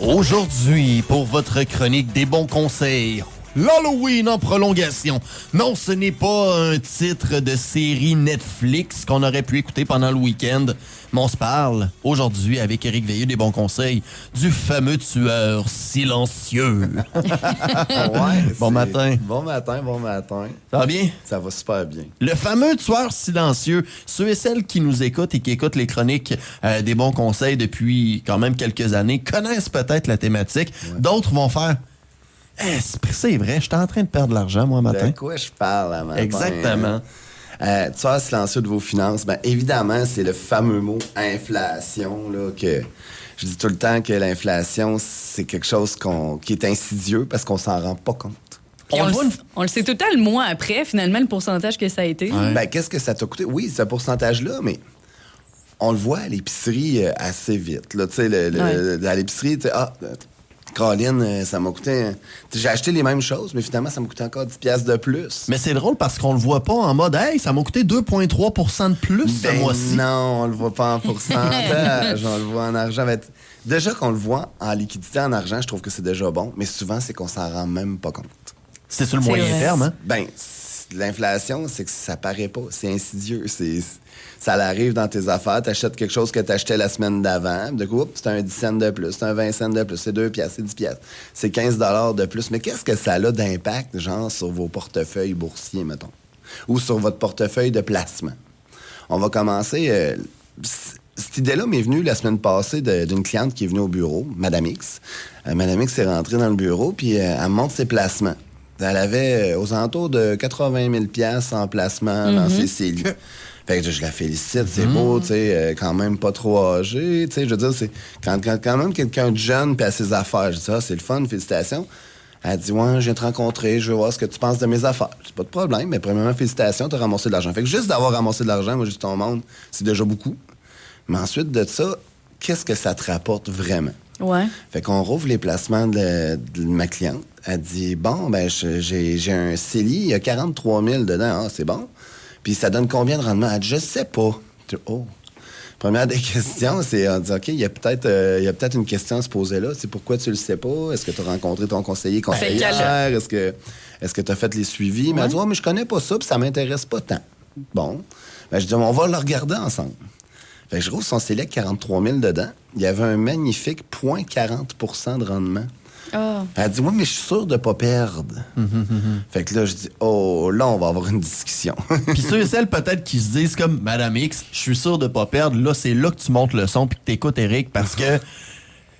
Aujourd'hui, pour votre chronique des bons conseils, l'Halloween en prolongation. Non, ce n'est pas un titre de série Netflix qu'on aurait pu écouter pendant le week-end, mais on se parle aujourd'hui avec Éric Veilleux des bons conseils du fameux tueur silencieux. Bon matin. Bon matin, bon matin. Ça va bien? Ça va super bien. Le fameux tueur silencieux. Ceux et celles qui nous écoutent et qui écoutent les chroniques des bons conseils depuis quand même quelques années connaissent peut-être la thématique. Ouais. D'autres vont faire... c'est vrai, j'étais en train de perdre de l'argent, moi, matin. De quoi je parle, matin? Exactement. Tueur silencieux de vos finances, bien évidemment, c'est le fameux mot inflation, là, que je dis tout le temps que l'inflation, c'est quelque chose qui est insidieux parce qu'on s'en rend pas compte. On le sait tout le temps le mois après, finalement, le pourcentage que ça a été. Ouais. Ben, qu'est-ce que ça t'a coûté? Oui, ce pourcentage-là, mais on le voit à l'épicerie assez vite. Là, à l'épicerie, Caroline, ça m'a coûté... J'ai acheté les mêmes choses, mais finalement, ça m'a coûté encore 10$ de plus. Mais c'est drôle parce qu'on le voit pas en mode « Hey, ça m'a coûté 2,3% de plus ce mois-ci. » Non, on le voit pas en pourcentage, on le voit en argent. Déjà qu'on le voit en liquidité, en argent, je trouve que c'est déjà bon, mais souvent, c'est qu'on s'en rend même pas compte. C'est sur le moyen terme, hein? Ben, l'inflation, c'est que ça paraît pas. C'est insidieux. Ça arrive dans tes affaires. Tu achètes quelque chose que tu achetais la semaine d'avant. De coup, c'est un 10 cents de plus, c'est un 20 cents de plus, c'est 2$, c'est 10$. C'est 15$ de plus. Mais qu'est-ce que ça a d'impact, genre, sur vos portefeuilles boursiers, mettons? Ou sur votre portefeuille de placement? On va commencer... cette idée-là m'est venue la semaine passée d'une cliente qui est venue au bureau, Madame X. Madame X est rentrée dans le bureau, puis elle me montre ses placements. Elle avait aux alentours de 80 000$ en placement dans ses CELI. Fait que je la félicite, c'est beau, tu sais, quand même pas trop âgé, tu sais, je veux dire, c'est quand même quelqu'un de jeune puis à ses affaires. Je dis, c'est le fun, félicitations. Elle dit, ouais, je viens te rencontrer, je veux voir ce que tu penses de mes affaires. C'est pas de problème, mais premièrement, félicitations, t'as ramassé de l'argent. Fait que juste d'avoir ramassé de l'argent, moi, je dis, ton monde, c'est déjà beaucoup. Mais ensuite de ça, qu'est-ce que ça te rapporte vraiment? Ouais. Fait qu'on rouvre les placements de ma cliente. Elle dit, bon, ben, j'ai un CELI, il y a 43 000 dedans. Ah, c'est bon. Puis ça donne combien de rendement? Elle dit, je sais pas. Oh. Première des questions, c'est on dit, OK, il y a peut-être une question à se poser là. C'est pourquoi tu le sais pas? Est-ce que tu as rencontré ton conseillère? Est-ce que tu as fait les suivis? Mais elle dit, mais je connais pas ça, puis ça m'intéresse pas tant. Bon. Ben, je dis, on va le regarder ensemble. Fait que je rouvre son CELI avec 43 000 dedans. Il y avait un magnifique 0,40% de rendement. Oh. Elle dit, mais je suis sûr de ne pas perdre. Fait que là, je dis, là, on va avoir une discussion. Puis ceux et celles peut-être qui se disent comme Madame X, je suis sûr de ne pas perdre. Là, c'est là que tu montes le son puis que tu écoutes Éric parce que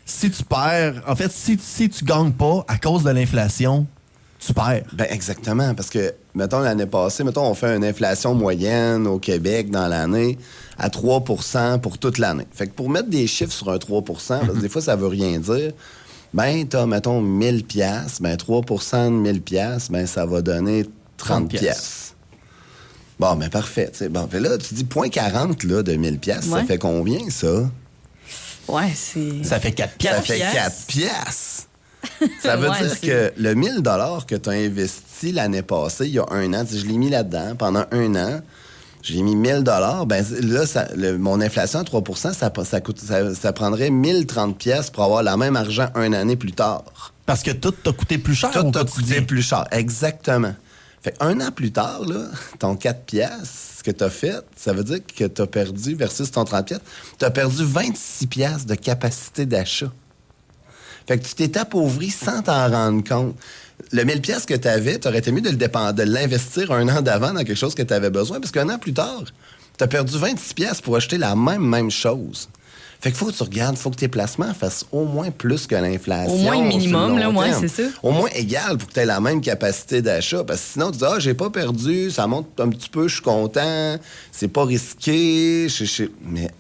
si tu perds, en fait, si tu gagnes pas à cause de l'inflation, tu perds. Ben exactement, parce que, mettons, l'année passée, on fait une inflation moyenne au Québec dans l'année à 3% pour toute l'année. Fait que pour mettre des chiffres sur un 3%, parce que des fois, ça veut rien dire, ben, t'as, mettons, 1000$, ben 3% de 1000$, ben ça va donner 30$. Bon, ben parfait. T'sais. Bon, fait là, tu dis 0,40 là, de 1000$, ça fait combien, ça? Ouais, c'est... Ça fait 4$. Ça fait 4$. Ça veut dire que le 1000$ que tu as investi l'année passée, il y a un an, je l'ai mis là-dedans pendant un an, j'ai mis 1000$, ben là, mon inflation à 3%, ça prendrait 1030$ pour avoir le même argent une année plus tard. Parce que tout t'a coûté plus cher. Tout t'a coûté plus cher, exactement. Fait un an plus tard, là, ton 4$ que tu as fait, ça veut dire que tu as perdu, versus ton 30$, tu as perdu 26$ de capacité d'achat. Fait que tu t'es appauvri sans t'en rendre compte. Le 1000$ que tu avais, tu aurais été mieux de l'investir un an d'avant dans quelque chose que tu avais besoin, parce qu'un an plus tard, tu as perdu 26$ pour acheter la même chose. Fait qu'il faut que tu regardes, il faut que tes placements fassent au moins plus que l'inflation. Au moins le minimum, là, ouais, c'est ça. Au moins égal pour que tu aies la même capacité d'achat. Parce que sinon, tu dis, j'ai pas perdu, ça monte un petit peu, je suis content, c'est pas risqué. Mais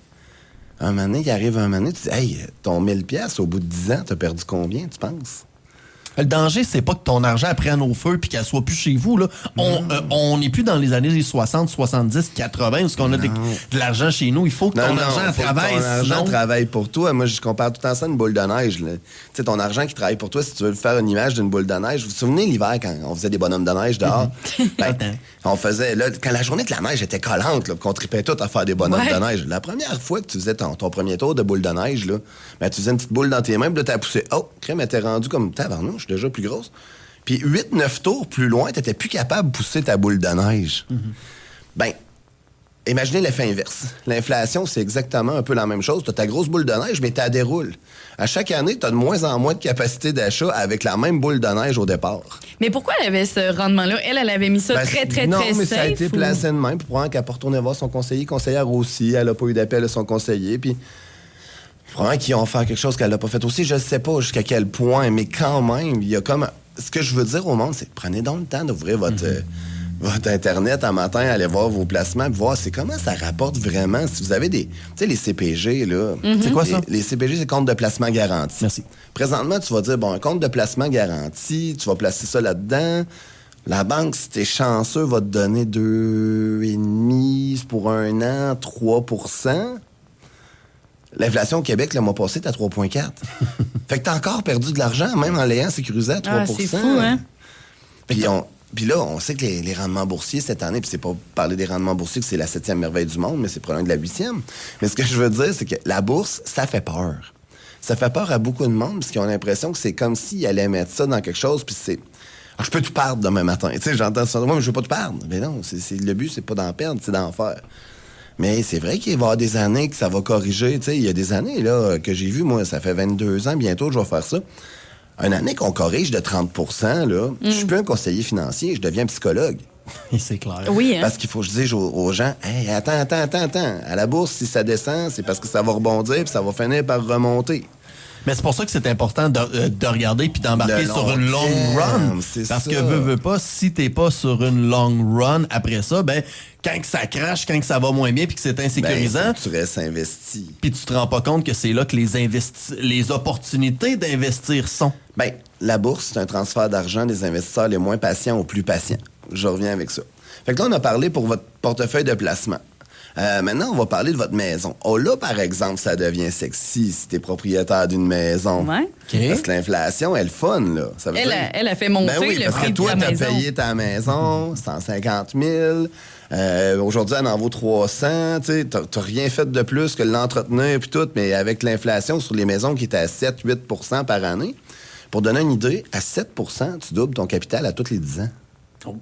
un moment donné, il arrive un moment donné, tu dis, ton 1000$, au bout de 10 ans, t'as perdu combien, tu penses? Le danger, c'est pas que ton argent prenne au feu puis qu'elle soit plus chez vous. Là. On n'est plus dans les années 60, 70, 80 où on a de l'argent chez nous. Il faut que ton argent travaille. Ton argent sinon... travaille pour toi. Moi, je compare tout le temps ça à une boule de neige. Tu sais, ton argent qui travaille pour toi, si tu veux faire une image d'une boule de neige. Vous vous souvenez l'hiver quand on faisait des bonhommes de neige dehors? On faisait, là, quand la journée de la neige était collante, là, qu'on tripait tout à faire des bonhommes de neige. La première fois que tu faisais ton premier tour de boule de neige, là, ben, tu faisais une petite boule dans tes mains, puis là, t'as poussé. Oh, crème, elle était rendue comme tabarnouche, je suis déjà plus grosse. Puis 8-9 tours plus loin, t'étais plus capable de pousser ta boule de neige. Ben, imaginez l'effet inverse. L'inflation, c'est exactement un peu la même chose. T'as ta grosse boule de neige, mais t'as déroule. À chaque année, t'as de moins en moins de capacité d'achat avec la même boule de neige au départ. Mais pourquoi elle avait ce rendement-là? Elle avait mis ça très safe. Non, mais ça a été placé de même. Puis probablement qu'elle peut retourner voir son conseiller. Conseillère aussi, elle n'a pas eu d'appel de son conseiller. Puis probablement qu'ils ont fait quelque chose qu'elle n'a pas fait aussi. Je ne sais pas jusqu'à quel point, mais quand même, il y a comme... Ce que je veux dire au monde, c'est prenez donc le temps d'ouvrir votre Internet un matin, aller voir vos placements, puis voir c'est comment ça rapporte vraiment. Si vous avez des... Tu sais, les CPG, là... C'est quoi ça? Les CPG, c'est compte de placement garanti. Merci. Présentement, tu vas dire, bon, un compte de placement garanti, tu vas placer ça là-dedans. La banque, si t'es chanceux, va te donner 2,5 pour un an, 3 %. L'inflation au Québec, le mois passé, t'es à 3,4. Fait que t'as encore perdu de l'argent, même en l'ayant sécurisé à 3 %. C'est fou, hein? Puis là, on sait que les rendements boursiers cette année, puis c'est pas parler des rendements boursiers que c'est la 7e merveille du monde, mais c'est probablement de la 8e. Mais ce que je veux dire, c'est que la bourse, ça fait peur. Ça fait peur à beaucoup de monde, parce qu'ils ont l'impression que c'est comme s'ils allaient mettre ça dans quelque chose, puis c'est... Alors, je peux tout perdre demain matin. Tu sais, j'entends ça. Moi, je veux pas tout perdre. Mais non, le but, c'est pas d'en perdre, c'est d'en faire. Mais c'est vrai qu'il va y avoir des années que ça va corriger. Tu sais, il y a des années là que j'ai vu, moi, ça fait 22 ans, bientôt, je vais faire ça. Une année qu'on corrige de 30 % là, je suis plus un conseiller financier, je deviens psychologue. C'est clair. Oui, hein? Parce qu'il faut que je dise aux gens, hey, attends. À la bourse, si ça descend, c'est parce que ça va rebondir puis ça va finir par remonter. Mais c'est pour ça que c'est important de regarder puis d'embarquer sur une long run. Parce que veux pas, si t'es pas sur une long run, après ça, ben quand que ça crache, quand que ça va moins bien puis que c'est insécurisant, tu restes investi. Puis tu te rends pas compte que c'est là que les opportunités d'investir sont. Ben, la bourse, c'est un transfert d'argent des investisseurs les moins patients aux plus patients. Je reviens avec ça. Fait que là, on a parlé pour votre portefeuille de placement. Maintenant, on va parler de votre maison. Oh là, par exemple, ça devient sexy si t'es propriétaire d'une maison. Ouais. Okay. Parce que l'inflation, elle fun, là. Ça veut dire... Elle a fait monter ben oui, le parce prix que de toi, ta t'as maison. payé ta maison, 150 000. Aujourd'hui, elle en vaut 300. Tu sais, t'as rien fait de plus que l'entretenir puis tout, mais avec l'inflation sur les maisons qui étaient à 7-8 % par année, pour donner une idée, à 7 % tu doubles ton capital à tous les 10 ans. Oh.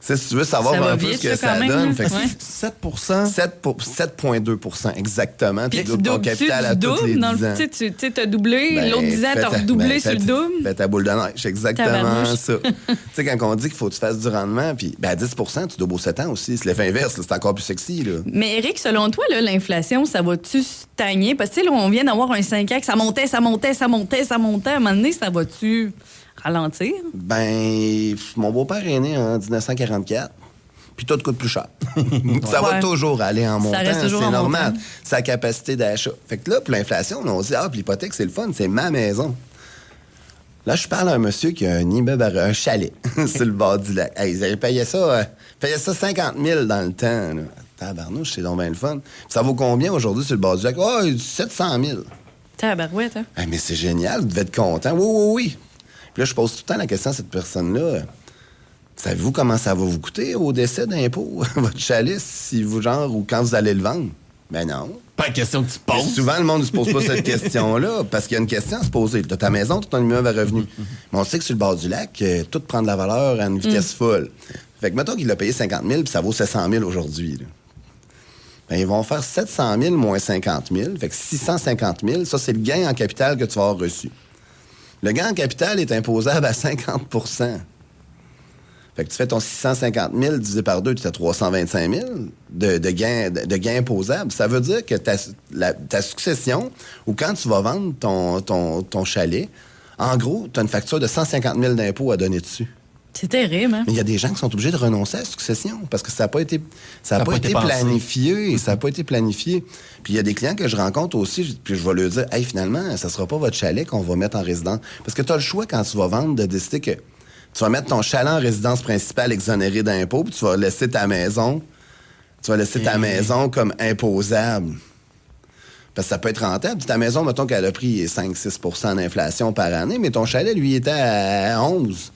Si tu veux savoir un peu ce que ça donne, fait que 7 7,2 % exactement. Tu Puis doubles ton capital à tous les 10 ans. Tu as doublé, l'autre 10 ans, tu as redoublé sur le double. Fais ta boule de neige, exactement ça. Tu sais, quand on dit qu'il faut que tu fasses du rendement, puis à 10 % tu doubles aux 7 ans aussi. C'est l'effet inverse, là, c'est encore plus sexy. Là. Mais Eric, selon toi, là, l'inflation, ça va-tu stagner? Parce que là, on vient d'avoir un 5 ans que ça montait. À un moment donné, ça va-tu ralentir? Ben, mon beau-père est né en 1944. Puis tout coûte plus cher. Ça va toujours aller en montant, reste toujours c'est en normal. montant. Sa capacité d'achat. Fait que là, pour l'inflation, on se dit, puis l'hypothèque, c'est le fun, c'est ma maison. Là, je parle à un monsieur qui a un immeuble, un chalet, sur le bord du lac. Hey, ils payaient ça 50 000 dans le temps. Là. Tabarnouche, c'est donc bien le fun. Puis ça vaut combien aujourd'hui sur le bord du lac? Oh, 700 000. Tabarouette, hein? Hey, mais c'est génial, vous devez être content. Oui. Puis là, je pose tout le temps la question à cette personne-là. Savez-vous comment ça va vous coûter au décès d'impôt, votre chalet, si vous, ou quand vous allez le vendre? Ben non. Pas une question que tu poses. Souvent, le monde ne se pose pas cette question-là, parce qu'il y a une question à se poser. Tu as ta maison, tu as ton immeuble à revenu. Mais on sait que sur le bord du lac, tout prend de la valeur à une vitesse folle. Fait que mettons qu'il a payé 50 000 puis ça vaut 700 000 aujourd'hui. Là. Ben, ils vont faire 700 000 moins 50 000. Fait que 650 000, ça, c'est le gain en capital que tu vas avoir reçu. Le gain en capital est imposable à 50 %. Fait que tu fais ton 650 000 divisé par 2, tu as 325 000 de gains imposables. Ça veut dire que ta succession, ou quand tu vas vendre ton chalet, en gros, tu as une facture de 150 000 d'impôts à donner dessus. C'est terrible, hein? Mais il y a des gens qui sont obligés de renoncer à la succession parce que ça n'a pas été, pas été pensé. planifié. Ça n'a pas été planifié. Puis il y a des clients que je rencontre aussi, puis je vais leur dire, hey, finalement, ça ne sera pas votre chalet qu'on va mettre en résidence. Parce que tu as le choix quand tu vas vendre de décider que tu vas mettre ton chalet en résidence principale exonéré d'impôts, puis tu vas laisser ta maison. Tu vas laisser ta maison comme imposable. Parce que ça peut être rentable. Puis ta maison, mettons qu'elle a pris 5-6 d'inflation par année, mais ton chalet, lui, était à 11.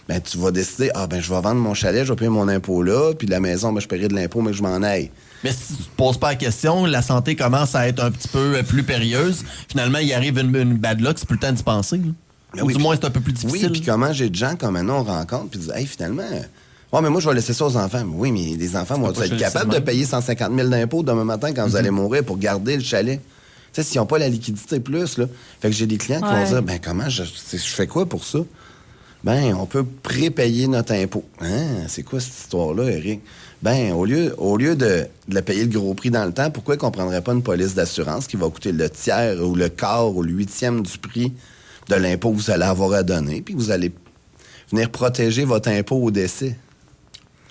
Ben, tu vas décider, je vais vendre mon chalet, je vais payer mon impôt là, puis la maison, je paierai de l'impôt, mais que je m'en aille. Mais si tu te poses pas la question, la santé commence à être un petit peu plus périlleuse. Finalement, il arrive une bad luck, c'est plus le temps d'y penser. Ou oui, du moins, c'est un peu plus difficile. Oui, puis comment j'ai de gens comme maintenant on rencontre, puis disent, hey, finalement, ouais, mais moi, je vais laisser ça aux enfants. Oui, mais les enfants vont être capables de payer 150 000 d'impôts demain matin quand vous allez mourir pour garder le chalet. Tu sais, s'ils n'ont pas la liquidité plus, là. Fait que j'ai des clients qui vont dire, comment je fais quoi pour ça? Ben, on peut prépayer notre impôt. Hein? C'est quoi cette histoire-là, Eric? Ben, au lieu de le payer le gros prix dans le temps, pourquoi qu'on ne prendrait pas une police d'assurance qui va coûter le tiers ou le quart ou le 8e du prix de l'impôt que vous allez avoir à donner, puis que vous allez venir protéger votre impôt au décès?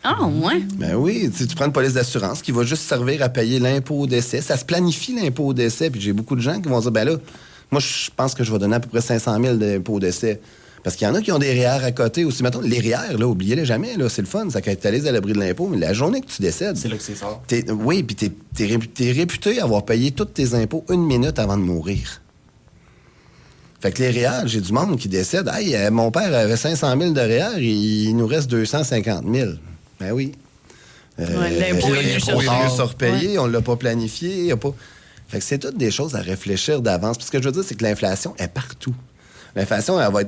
Ah, ouais? Ben oui, tu prends une police d'assurance qui va juste servir à payer l'impôt au décès. Ça se planifie, l'impôt au décès. Puis j'ai beaucoup de gens qui vont dire, ben là, moi, je pense que je vais donner à peu près 500 000 d'impôt au décès. Parce qu'il y en a qui ont des REER à côté aussi. Mettons, les REER, là, oubliez-les jamais, là, c'est le fun, ça capitalise à l'abri de l'impôt. Mais la journée que tu décèdes... C'est là que c'est ça. Oui, puis t'es réputé avoir payé tous tes impôts 1 minute avant de mourir. Fait que les REER, j'ai du monde qui décède. Hey, mon père avait 500 000 de REER, il nous reste 250 000. Ben oui. L'impôt est trop tard. Se repayer, on l'a pas planifié. Y a pas... Fait que c'est toutes des choses à réfléchir d'avance. Puis ce que je veux dire, c'est que l'inflation est partout. L'inflation, elle va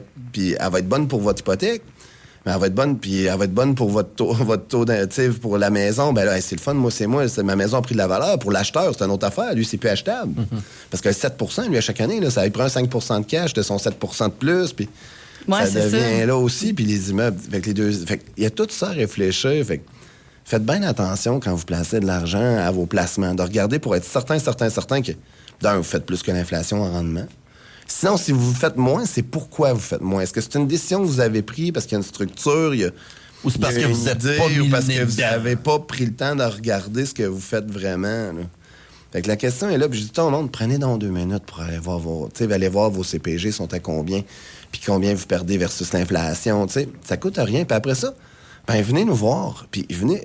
être bonne pour votre hypothèque, mais elle va être bonne pour votre taux pour la maison. Ben là, c'est le fun, ma maison a pris de la valeur. Pour l'acheteur, c'est une autre affaire. Lui, c'est plus achetable. Parce que 7 lui, à chaque année, là, ça lui prend 5 de cash de son 7 de plus. Puis ça devient là aussi. Puis les immeubles, avec les deux. Fait il y a tout ça à réfléchir. Fait faites bien attention quand vous placez de l'argent à vos placements. De regarder pour être certain que, d'un, vous faites plus que l'inflation en rendement. Sinon, si vous faites moins, c'est pourquoi vous faites moins. Est-ce que c'est une décision que vous avez prise parce qu'il y a une structure, ou c'est parce que vous êtes pas ou parce que vous n'avez pas pris le temps de regarder ce que vous faites vraiment, là. Fait que la question est là, puis je dis tout le monde, prenez donc 2 minutes pour aller voir vos CPG sont à combien, puis combien vous perdez versus l'inflation, tu sais. Ça coûte rien, puis après ça, ben venez nous voir, puis venez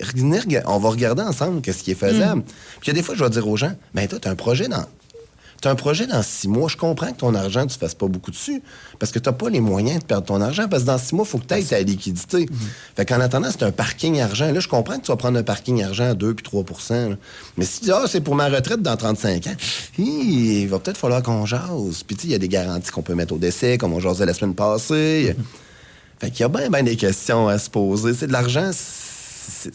on va regarder ensemble qu'est-ce qui est faisable. Puis il y a des fois, je vais dire aux gens, ben toi, t'as un projet dans 6 mois. Je comprends que ton argent, tu ne fasses pas beaucoup dessus parce que tu n'as pas les moyens de perdre ton argent parce que dans 6 mois, il faut que tu aies ta liquidité. Fait qu'en attendant, c'est un parking argent. Là, je comprends que tu vas prendre un parking argent à 2 puis 3 là. Mais si tu dis, c'est pour ma retraite dans 35 ans, il va peut-être falloir qu'on jase. Puis, il y a des garanties qu'on peut mettre au décès, comme on jasait la semaine passée. Fait qu'il y a bien des questions à se poser. C'est de l'argent,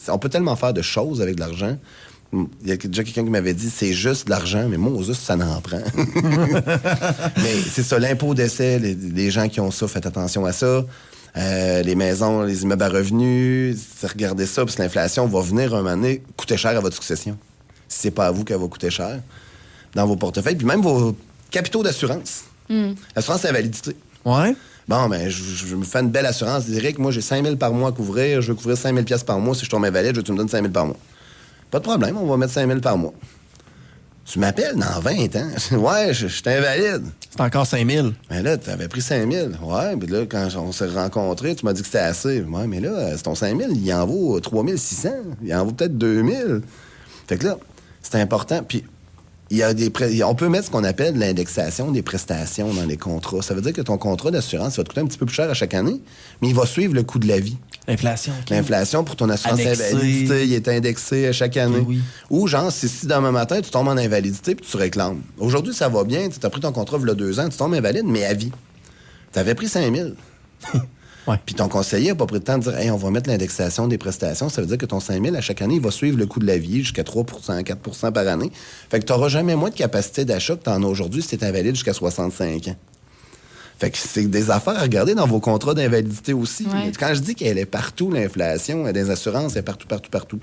on peut tellement faire de choses avec de l'argent. Il y a déjà quelqu'un qui m'avait dit c'est juste de l'argent, mais moi, juste, ça n'en prend. Mais c'est ça, l'impôt au décès, les gens qui ont ça, faites attention à ça. Les maisons, les immeubles à revenus, regardez ça, parce que l'inflation va venir un moment donné coûter cher à votre succession. Si c'est pas à vous qu'elle va coûter cher, dans vos portefeuilles, puis même vos capitaux d'assurance. L'assurance invalidité. Ouais. Bon, ben, je me fais une belle assurance. Je dirais que moi, j'ai 5 000 par mois à couvrir. Je veux couvrir 5 000 par mois. Si je tombe invalide, tu me donnes 5 000 par mois. Pas de problème, on va mettre 5 000 par mois. Tu m'appelles dans 20 ans. Ouais, je suis invalide. C'est encore 5 000. Mais là, tu avais pris 5 000. Ouais, puis là, quand on s'est rencontrés, tu m'as dit que c'était assez. Ouais, mais là, c'est ton 5 000, il en vaut 3 600. Il en vaut peut-être 2 000. Fait que là, c'est important. Puis, on peut mettre ce qu'on appelle l'indexation des prestations dans les contrats. Ça veut dire que ton contrat d'assurance va te coûter un petit peu plus cher à chaque année, mais il va suivre le coût de la vie. L'inflation. Okay. L'inflation pour ton assurance invalidité, il est indexé à chaque année. Oui. Ou genre, si demain matin, tu tombes en invalidité puis tu réclames. Aujourd'hui, ça va bien, tu as pris ton contrat il y a 2 ans, tu tombes invalide, mais à vie. Tu avais pris 5 000. Ouais. Puis ton conseiller n'a pas pris le temps de dire, hey, on va mettre l'indexation des prestations. Ça veut dire que ton 5 000, à chaque année, il va suivre le coût de la vie jusqu'à 3 4 par année. Fait que tu n'auras jamais moins de capacité d'achat que tu en as aujourd'hui si tu es invalide jusqu'à 65 ans. Fait que c'est des affaires à regarder dans vos contrats d'invalidité aussi. Ouais. Quand je dis qu'elle est partout, l'inflation, des assurances, elle est partout.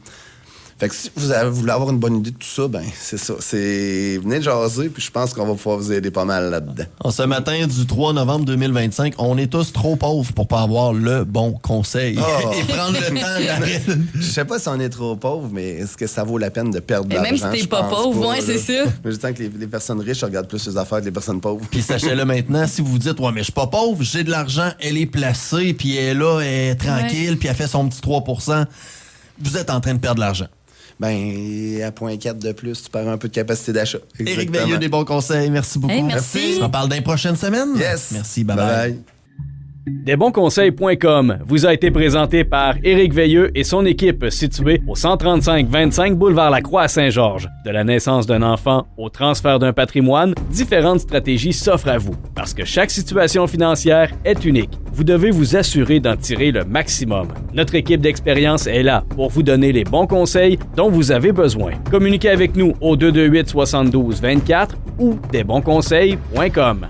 Fait que si vous voulez avoir une bonne idée de tout ça, ben c'est ça. Venez jaser, puis je pense qu'on va pouvoir vous aider pas mal là-dedans. Ce matin du 3 novembre 2025, on est tous trop pauvres pour pas avoir le bon conseil. Et prendre le temps d'arrêter. Je sais pas si on est trop pauvres, mais est-ce que ça vaut la peine de perdre de l'argent? Même si t'es pas pauvre, ouais, c'est ça. Mais je sens que les personnes riches regardent plus les affaires que les personnes pauvres. Puis sachez-le maintenant, si vous vous dites, ouais, mais je suis pas pauvre, j'ai de l'argent, elle est placée, puis elle est là, elle est tranquille, puis elle fait son petit 3%, vous êtes en train de perdre de l'argent. Ben, à 0,4 de plus, tu perds un peu de capacité d'achat. Éric Veilleux, des bons conseils. Merci beaucoup. Hey, merci. On parle d'une prochaine semaine? Yes. Merci, bye-bye. Desbonsconseils.com vous a été présenté par Éric Veilleux et son équipe située au 135-25 boulevard Lacroix à Saint-Georges. De la naissance d'un enfant au transfert d'un patrimoine, différentes stratégies s'offrent à vous. Parce que chaque situation financière est unique. Vous devez vous assurer d'en tirer le maximum. Notre équipe d'expérience est là pour vous donner les bons conseils dont vous avez besoin. Communiquez avec nous au 228-72-24 ou desbonsconseils.com.